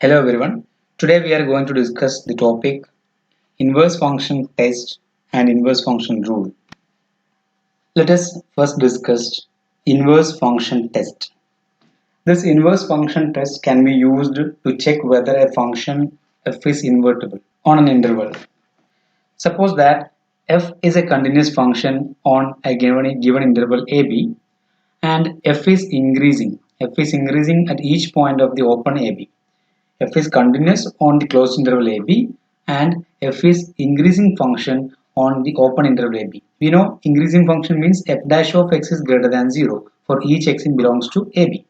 Hello everyone. Today we are going to discuss the topic inverse function test and inverse function rule. Let us first discuss inverse function test. This inverse function test can be used to check whether a function f is invertible on an interval. Suppose that f is a continuous function on a given interval ab and f is increasing. F is increasing at each point of the open ab. F is continuous on the closed interval AB and F is increasing function on the open interval AB. We know increasing function means f dash of x is greater than 0 for each x belongs to AB.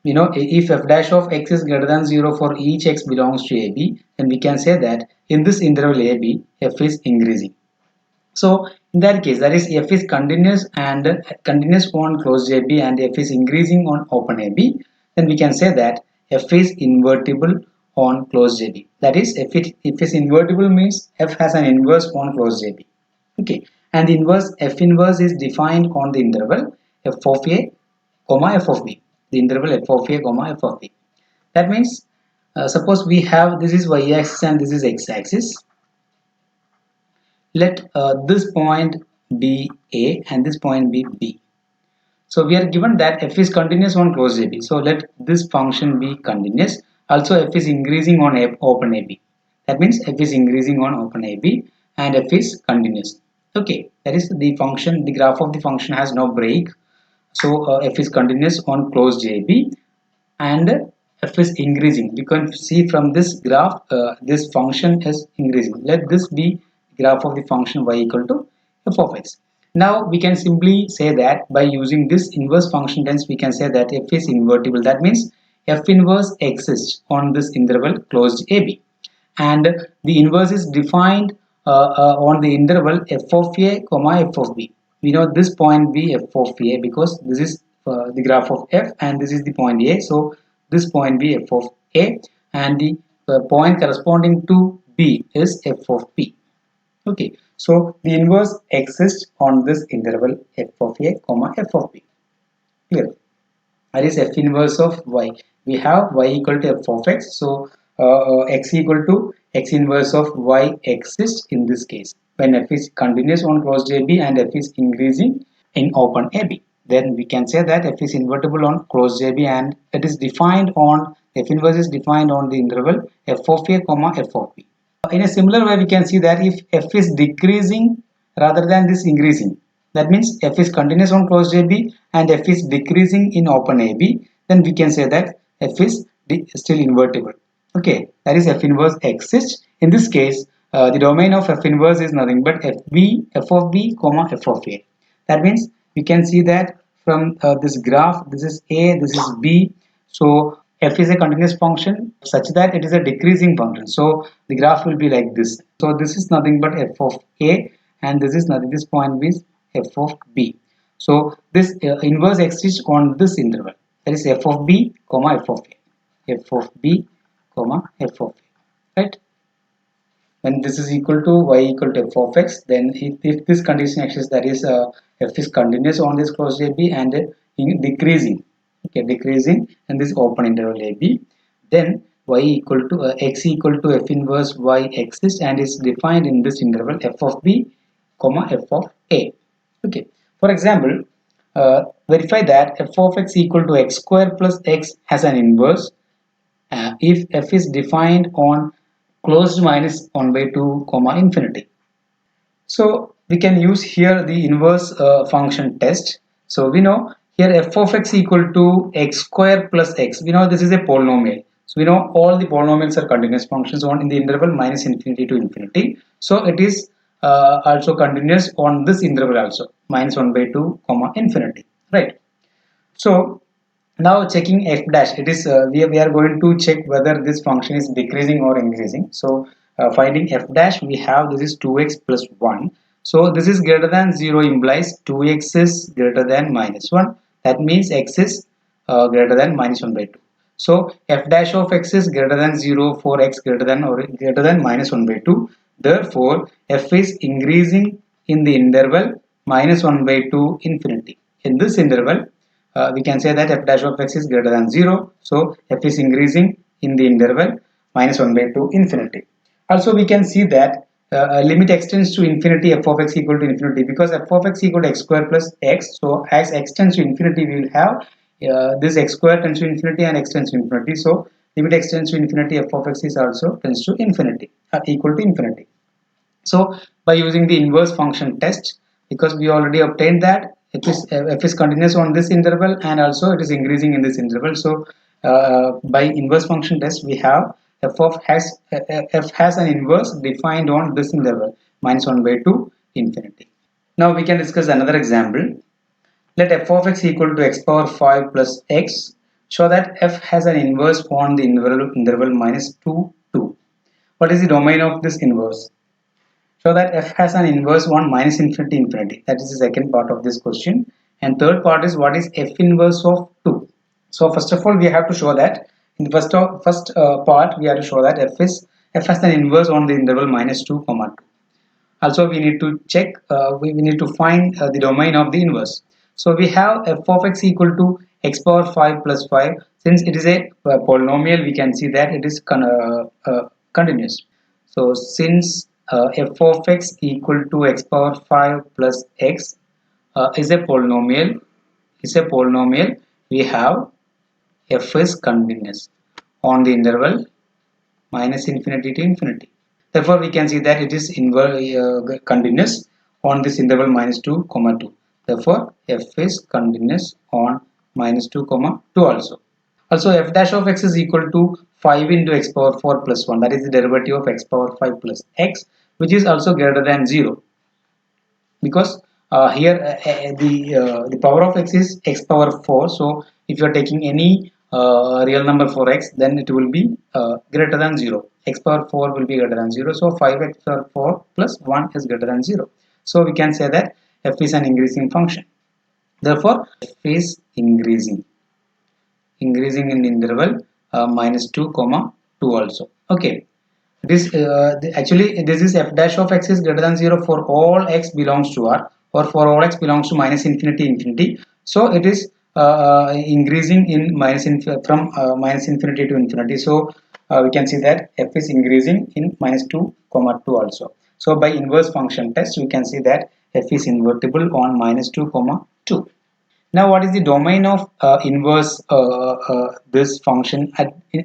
We know if f dash of x is greater than 0 for each x belongs to AB, then we can say that in this interval AB, f is increasing. So in that case, that is f is continuous and continuous on closed AB and f is increasing on open AB, then we can say that f is invertible on closed AB. That is, if it is invertible means f has an inverse on closed AB. Okay, and the inverse f inverse is defined on the interval f of a comma f of b. The interval f of a comma f of b. That means suppose we have this is y axis and this is x axis. Let this point be A and this point be B. So we are given that f is continuous on closed AB. So let this function be continuous. Also f is increasing on open AB. That means f is increasing on open AB and f is continuous. Okay, that is the function. The graph of the function has no break. So f is continuous on closed AB and f is increasing. You can see from this graph this function is increasing. Let this be graph of the function y equal to f of x. Now we can simply say that by using this inverse function test we can say that f is invertible. That means f inverse exists on this interval closed AB and the inverse is defined on the interval f of a comma f of b. We know this point be f of a because this is the graph of f and this is the point a. So this point be f of a and the point corresponding to b is f of b. Okay, so the inverse exists on this interval f of a comma f of b. Clear? That is f inverse of y. We have y equal to f of x. So x equal to x inverse of y exists in this case when f is continuous on closed AB and f is increasing in open AB. Then we can say that f is invertible on closed AB and it is defined on f inverse is defined on the interval f of a comma f of b. In a similar way, we can see that if f is decreasing rather than this increasing, that means f is continuous on closed AB and f is decreasing in open AB, then we can say that f is still invertible. Okay, that is f inverse exists. In this case, the domain of f inverse is nothing but f of b comma f of a. That means we can see that from this graph, this is a, this is b. So f is a continuous function such that it is a decreasing function. So the graph will be like this. So this is nothing but f of a and this is nothing. This point is f of b. So this inverse exists on this interval. That is f of b comma f of a. F of b comma f of a. Right? When this is equal to y equal to f of x, then if this condition exists, that is f is continuous on this closed AB and decreasing. Okay, decreasing in this open interval AB, then y equal to x equal to f inverse y exists and is defined in this interval f of b comma f of a. Okay, for example, verify that f of x equal to x square plus x has an inverse if f is defined on closed minus 1 by 2 comma infinity. So we can use here the inverse function test. So we know here f of x equal to x square plus x. We know this is a polynomial. So we know all the polynomials are continuous functions on in the interval minus infinity to infinity. So it is also continuous on this interval also minus 1 by 2 comma infinity. Right. So now checking f dash, it is we are going to check whether this function is decreasing or increasing. So finding f dash, we have this is 2x plus 1. So this is greater than 0 implies 2x is greater than minus 1. That means x is greater than minus 1 by 2. So f dash of x is greater than 0 for x greater than or greater than minus 1 by 2. Therefore f is increasing in the interval minus 1 by 2 infinity. In this interval we can say that f dash of x is greater than 0. So f is increasing in the interval minus 1 by 2 infinity. Also we can see that limit extends to infinity, f of x equal to infinity, because f of x equal to x square plus x. So as x tends to infinity, we will have this x square tends to infinity and x tends to infinity. So limit extends to infinity, f of x is also tends to infinity, equal to infinity. So by using the inverse function test, because we already obtained that f is continuous on this interval and also it is increasing in this interval. So by inverse function test, we have f has an inverse defined on this interval minus 1 by 2 infinity. Now we can discuss another example. Let f of x equal to x power 5 plus x. Show that f has an inverse on the interval minus 2 2. What is the domain of this inverse? So that f has an inverse on minus infinity infinity. That is the second part of this question. And third part is what is f inverse of 2. So first of all, we have to show that in the first part we have to show that f has an inverse on the interval minus 2 comma 2. Also we need to check, we need to find the domain of the inverse. So we have f of x equal to x power 5 plus 5. Since it is a polynomial, we can see that it is continuous. So since f of x equal to x power 5 plus x is a polynomial, we have f is continuous on the interval minus infinity to infinity. Therefore, we can see that it is continuous on this interval minus 2 comma 2. Therefore, f is continuous on minus 2 comma 2 also. Also, f dash of x is equal to 5 into x power 4 plus 1. That is the derivative of x power 5 plus x, which is also greater than 0. Because here the power of x is x power 4. So if you are taking any real number for x, then it will be greater than 0. X power 4 will be greater than 0. So 5x power 4 plus 1 is greater than 0. So we can say that f is an increasing function. Therefore f is increasing in the interval minus 2 comma 2 also. Okay. Actually this is f dash of x is greater than 0 for all x belongs to R, or for all x belongs to minus infinity infinity. So it is increasing in from minus infinity to infinity. So we can see that f is increasing in minus 2 comma 2 also. So by inverse function test, we can see that f is invertible on minus 2 comma 2. Now, what is the domain of inverse this function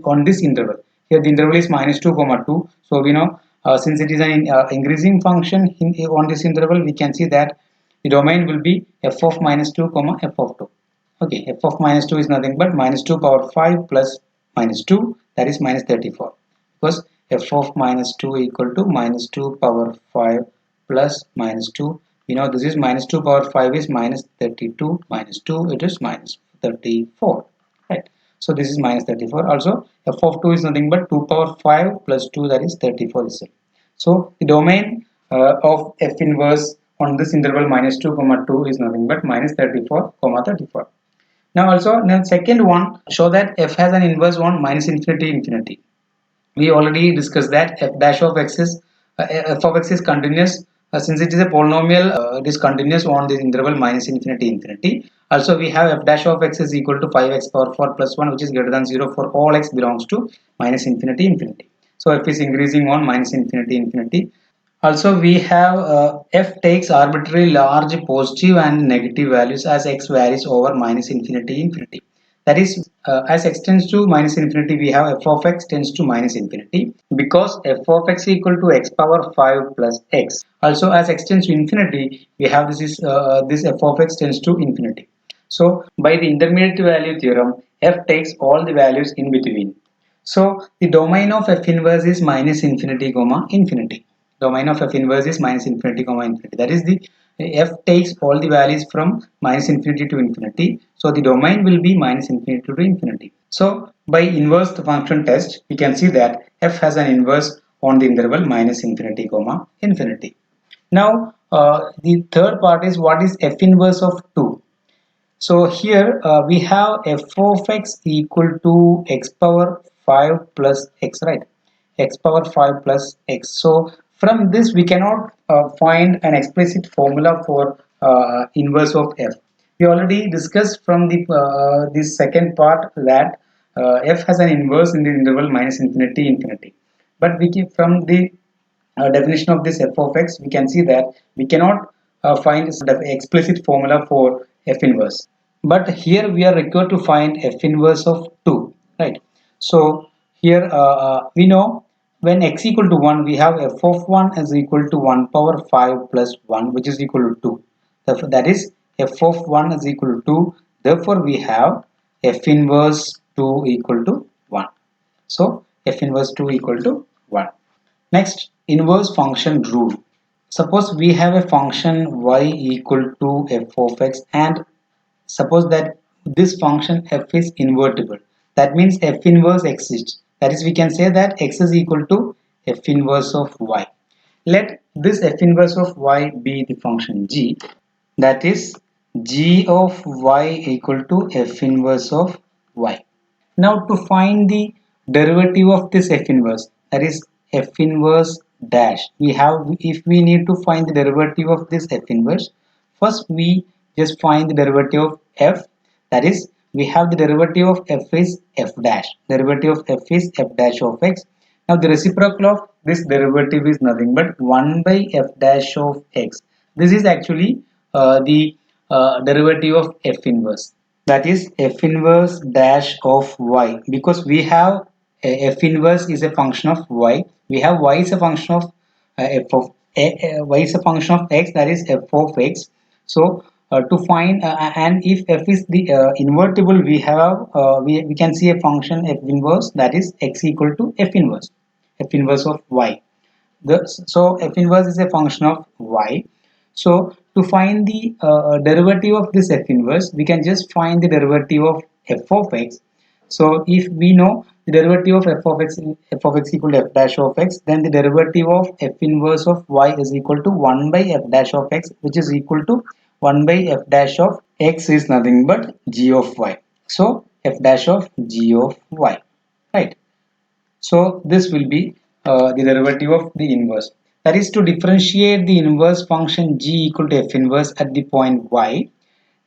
on this interval? Here, the interval is minus 2 comma 2. So we know since it is an increasing function on this interval, we can see that the domain will be f of minus 2 comma f of 2. Okay, f of minus 2 is nothing but minus 2 power 5 plus minus 2, that is minus 34. Because f of minus 2 equal to minus 2 power 5 plus minus 2. You know, this is minus 2 power 5 is minus 32 minus 2, it is minus 34, right? So this is minus 34. Also f of 2 is nothing but 2 power 5 plus 2, that is 34 itself. So the domain of f inverse on this interval minus 2 comma 2 is nothing but minus 34 comma 34. Now also, now second one, show that f has an inverse on minus infinity infinity. We already discussed that f dash of x is f of x is continuous since it is a polynomial. It is continuous on this interval minus infinity infinity. Also we have f dash of x is equal to 5x power 4 plus 1, which is greater than 0 for all x belongs to minus infinity infinity. So f is increasing on minus infinity infinity. Also we have f takes arbitrary large positive and negative values as x varies over minus infinity infinity. That is, as x tends to minus infinity, we have f of x tends to minus infinity, because f of x equal to x power 5 plus x. Also as x tends to infinity, we have this f of x tends to infinity. So by the intermediate value theorem, f takes all the values in between. So the domain of f inverse is minus infinity comma infinity. Domain of f inverse is minus infinity comma infinity. That is, the f takes all the values from minus infinity to infinity. So the domain will be minus infinity to infinity. So by inverse function test, we can see that f has an inverse on the interval minus infinity comma infinity. Now the third part is what is f inverse of 2. So here we have f of x equal to x power 5 plus x, right? X power 5 plus x. So from this we cannot find an explicit formula for inverse of f. We already discussed from the this second part that f has an inverse in the interval minus infinity infinity. But we can, from the definition of this f of x, we can see that we cannot find the explicit formula for f inverse. But here we are required to find f inverse of 2, right? So here we know when x equal to 1, we have f of 1 is equal to 1 power 5 plus 1, which is equal to 2. Therefore, that is f of 1 is equal to 2. Therefore, we have f inverse 2 equal to 1. So f inverse 2 equal to 1. Next, inverse function rule. Suppose we have a function y equal to f of x, and suppose that this function f is invertible. That means f inverse exists. That is, we can say that x is equal to f inverse of y. Let this f inverse of y be the function g. That is, g of y equal to f inverse of y. Now to find the derivative of this f inverse, that is f inverse dash, we have, if we need to find the derivative of this f inverse, first we just find the derivative of f, that is we have the derivative of f is f dash, derivative of f is f dash of x. Now the reciprocal of this derivative is nothing but 1 by f dash of x. This is actually the derivative of f inverse, that is f inverse dash of y, because we have f inverse is a function of y, we have y is a function of f of y is a function of x, that is f of x. So to find and if f is the invertible, we have we can see a function f inverse, that is x equal to f inverse of y. So f inverse is a function of y. So to find the derivative of this f inverse, we can just find the derivative of f of x. So if we know the derivative of f of x equal to f dash of x, then the derivative of f inverse of y is equal to 1 by f dash of x, which is equal to 1 by f dash of x is nothing but g of y. So f dash of g of y, right? So this will be the derivative of the inverse. That is, to differentiate the inverse function g equal to f inverse at the point y,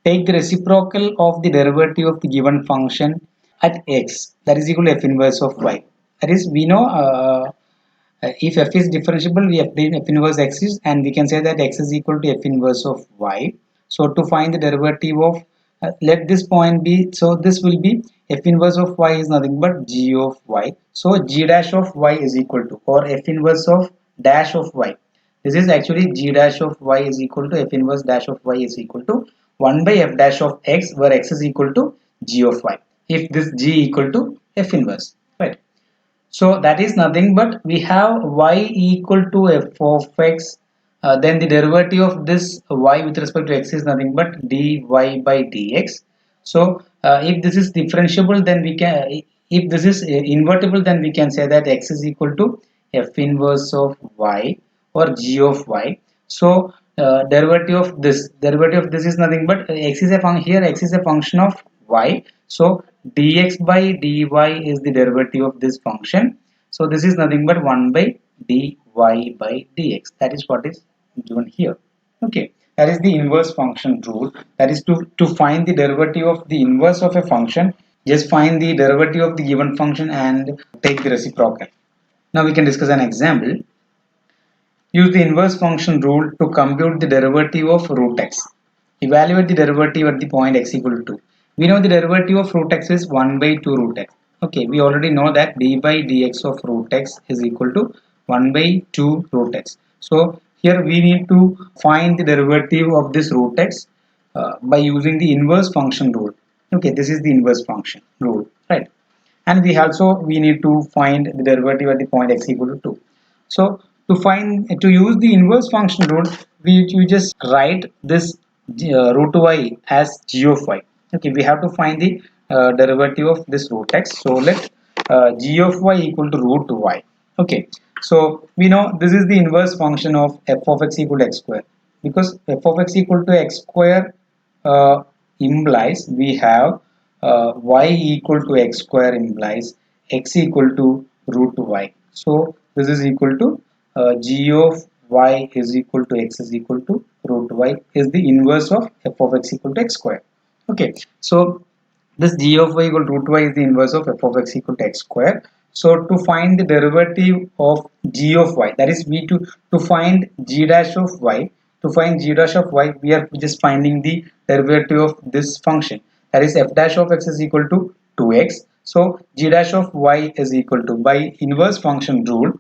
take the reciprocal of the derivative of the given function at x, that is equal to f inverse of y. That is, we know if f is differentiable, we have f inverse x is, and we can say that x is equal to f inverse of y. So to find the derivative of let this point be, so this will be f inverse of y is nothing but g of y. So g dash of y is equal to, or f inverse of dash of y. This is actually g dash of y is equal to f inverse dash of y is equal to 1 by f dash of x, where x is equal to g of y. If this g equal to f inverse, right? So that is nothing but we have y equal to f of x. Then the derivative of this y with respect to x is nothing but dy by dx. So if this is differentiable, then we can, if this is invertible, then we can say that x is equal to f inverse of y or g of y. So derivative of this is nothing but x is a function, here x is a function of y. So dx by dy is the derivative of this function. So this is nothing but 1 by dy by dx. That is what is given here. Okay, that is the inverse function rule. That is, to find the derivative of the inverse of a function, just find the derivative of the given function and take the reciprocal. Now we can discuss an example. Use the inverse function rule to compute the derivative of root x. Evaluate the derivative at the point x equal to 2. We know the derivative of root x is 1 by 2 root x. Okay, we already know that d by dx of root x is equal to 1 by 2 root x. So here we need to find the derivative of this root x by using the inverse function rule. Okay, this is the inverse function rule, right? And we need to find the derivative at the point x equal to 2. So to use the inverse function rule, you just write this root y as g of y. Okay, we have to find the derivative of this root x. So let g of y equal to root y. Okay, so we know this is the inverse function of f of x equal to x square, because f of x equal to x square implies we have y equal to x square implies x equal to root y. So this is equal to g of y is equal to x is equal to root y is the inverse of f of x equal to x square. Okay, so This g of y equal to root y is the inverse of f of x equal to x square. So to find the derivative of g of y, that is to find g dash of y, we are just finding the derivative of this function. That is f dash of x is equal to 2x. So g dash of y is equal to, by inverse function rule,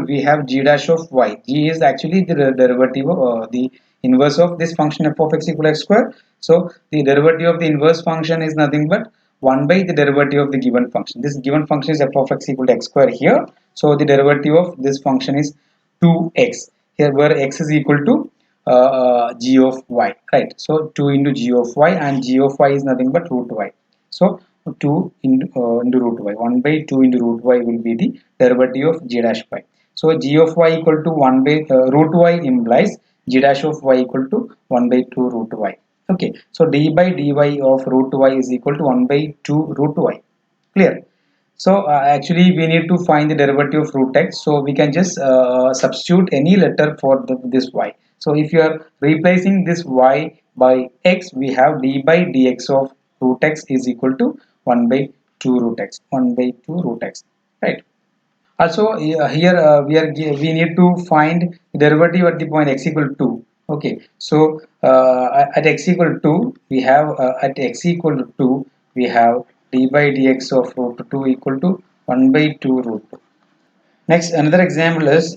we have g dash of y. G is actually the derivative of the inverse of this function f of x equal to x square. So the derivative of the inverse function is nothing but 1 by the derivative of the given function. This given function is f of x equal to x square here. So the derivative of this function is 2x here, where x is equal to g of y, right? So 2 into g of y, and g of y is nothing but root y. So 2 into root y, 1 by 2 into root y will be the derivative of g dash y. So g of y equal to 1 by root y implies g dash of y equal to 1 by 2 root y. Okay, so d by dy of root y is equal to 1 by 2 root y. Clear? So actually we need to find the derivative of root x. So we can just substitute any letter for this y. So if you are replacing this y by x, we have d by dx of root x is equal to 1 by 2 root x. 1 by 2 root x. Right. Also here we need to find the derivative at the point x equal to 2. Okay. So at x equal to 2, we have we have d by dx of root 2 equal to 1 by 2 root 2. Next, another example is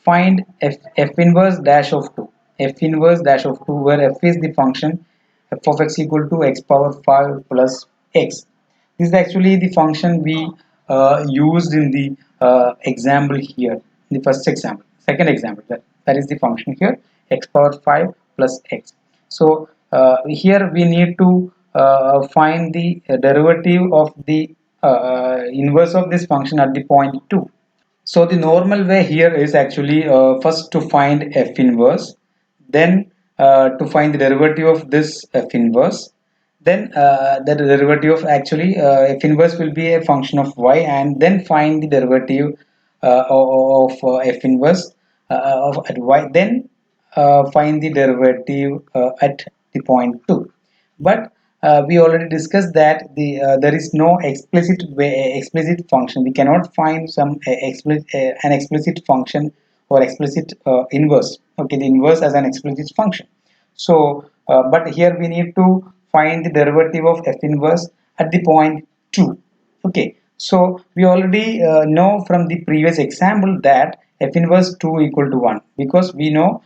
find f inverse dash of 2. F inverse dash of 2, where f is the function f of x equal to x power 5 plus x. This is actually the function we used in the example here, in the first example. Second example, that is the function here, x power 5 plus x. So here we need to find the derivative of the inverse of this function at the point 2. So the normal way here is actually first to find f inverse, then to find the derivative of this f inverse, then the derivative of actually f inverse will be a function of y, and then find the derivative of f inverse of at y, then find the derivative at the point 2. But we already discussed that there is no explicit function. We cannot find an explicit function or explicit inverse. Okay, the inverse as an explicit function. So but here we need to find the derivative of f inverse at the point 2. Okay, so we already know from the previous example that f inverse 2 equal to 1, because we know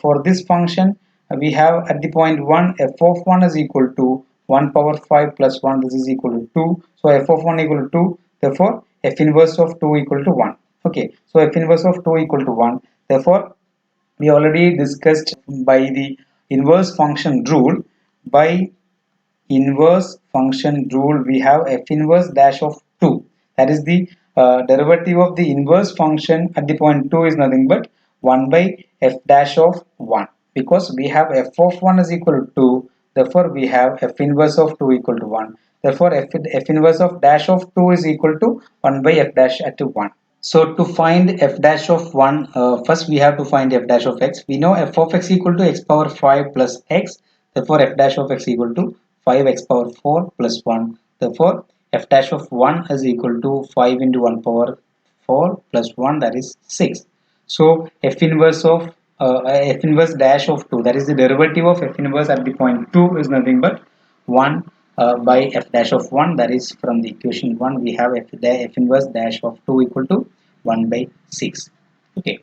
for this function we have at the point 1 f of 1 is equal to 1 power 5 plus 1, this is equal to 2. So f of 1 equal to 2, therefore f inverse of 2 equal to 1. Okay, so f inverse of 2 equal to 1, therefore we already discussed by the inverse function rule. By inverse function rule, we have f inverse dash of 2, that is the derivative of the inverse function at the point 2 is nothing but 1 by f dash of 1, because we have f of 1 is equal to 2, therefore we have f inverse of 2 equal to 1, therefore f inverse of dash of 2 is equal to 1 by f dash at 1. So to find f dash of 1, first we have to find f dash of x. We know f of x equal to x power 5 plus x. Therefore f dash of x equal to 5x power 4 plus 1. Therefore f dash of 1 is equal to 5 into 1 power 4 plus 1, that is 6. So f inverse dash of 2, that is the derivative of f inverse at the point 2 is nothing but 1 by f dash of 1, that is from the equation 1 we have f inverse dash of 2 equal to 1 by 6. Okay.